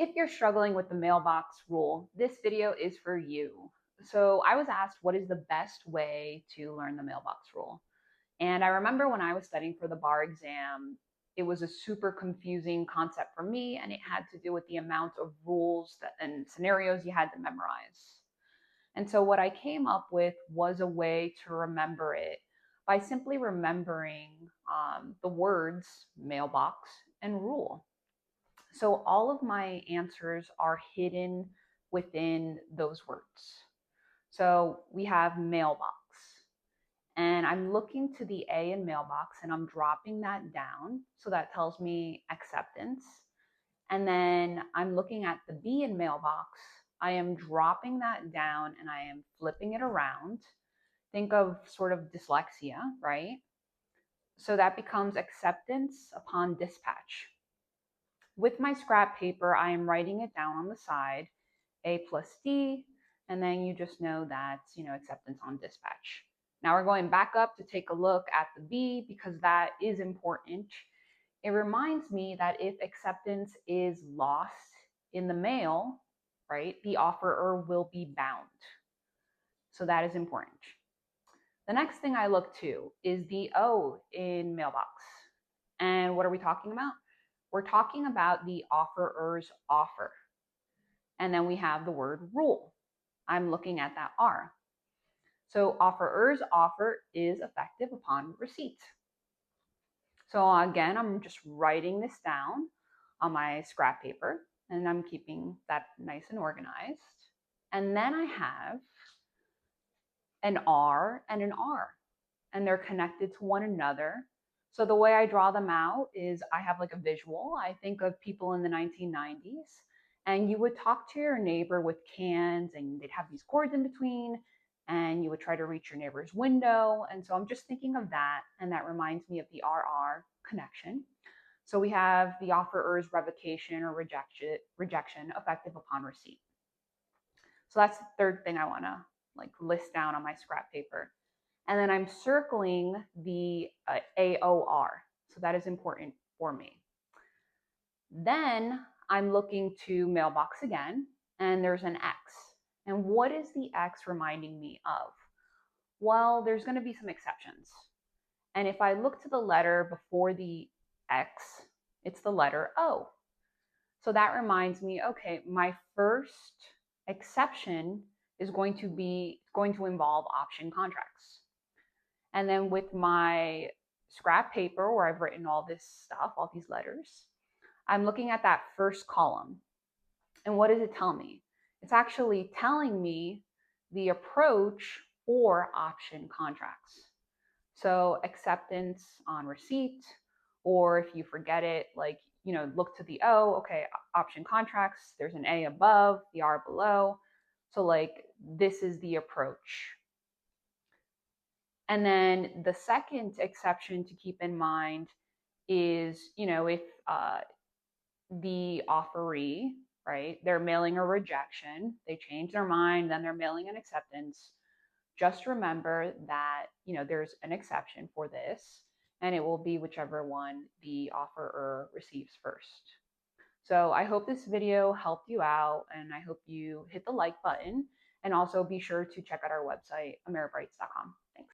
If you're struggling with the mailbox rule, this video is for you. So I was asked, what is the best way to learn the mailbox rule? And I remember when I was studying for the bar exam, it was a super confusing concept for me, and it had to do with the amount of rules and scenarios you had to memorize. And so what I came up with was a way to remember it by simply remembering the words mailbox and rule. So all of my answers are hidden within those words. So we have mailbox, and I'm looking to the A in mailbox and I'm dropping that down. So that tells me acceptance. And then I'm looking at the B in mailbox. I am dropping that down and I am flipping it around. Think of sort of dyslexia, right? So that becomes acceptance upon dispatch. With my scrap paper, I am writing it down on the side, A plus D, and then you just know that's, acceptance on dispatch. Now we're going back up to take a look at the B because that is important. It reminds me that if acceptance is lost in the mail, right, the offerer will be bound. So that is important. The next thing I look to is the O in mailbox. And what are we talking about? We're talking about the offerer's offer. And then we have the word rule. I'm looking at that R. So offerer's offer is effective upon receipt. So again, I'm just writing this down on my scrap paper and I'm keeping that nice and organized. And then I have an R and an R, and they're connected to one another. So the way I draw them out is I have like a visual. I think of people in the 1990s, and you would talk to your neighbor with cans and they'd have these cords in between, and you would try to reach your neighbor's window. And so I'm just thinking of that, and that reminds me of the RR connection. So we have the offerer's revocation or rejection effective upon receipt. So that's the third thing I want to list down on my scrap paper. And then I'm circling the AOR. So that is important for me. Then I'm looking to mailbox again, and there's an X. And what is the X reminding me of? Well, there's going to be some exceptions. And if I look to the letter before the X, it's the letter O. So that reminds me, okay, my first exception is going to involve option contracts. And then with my scrap paper where I've written all this stuff, all these letters, I'm looking at that first column. And what does it tell me? It's actually telling me the approach for option contracts. So acceptance on receipt, or if you forget it, look to the O, okay, option contracts, there's an A above, the R below. So this is the approach. And then the second exception to keep in mind is, if the offeree, right, they're mailing a rejection, they change their mind, then they're mailing an acceptance. Just remember that, there's an exception for this, and it will be whichever one the offerer receives first. So I hope this video helped you out, and I hope you hit the like button, and also be sure to check out our website, Ameribrights.com.